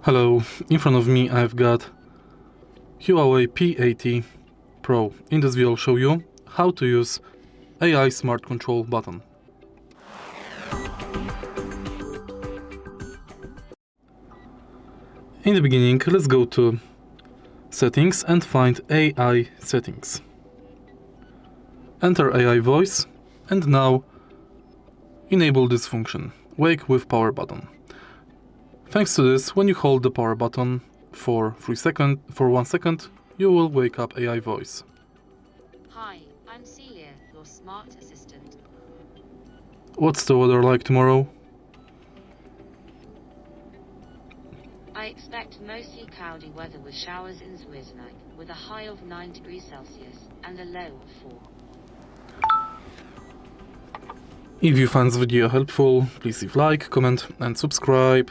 Hello, in front of me I've got HUAWEI P80 Pro. In this video I'll show you how to use AI Smart Control button. In the beginning, let's go to Settings and find AI Settings. Enter AI Voice and now enable this function, Wake with Power button. Thanks to this, when you hold the power button for 1 second, you will wake up AI Voice. Hi, I'm Celia, your smart assistant. What's the weather like tomorrow? I expect mostly cloudy weather with showers in Zwierzyniec, with a high of 9 degrees Celsius and a low of 4. If you find this video helpful, please leave like, comment and subscribe.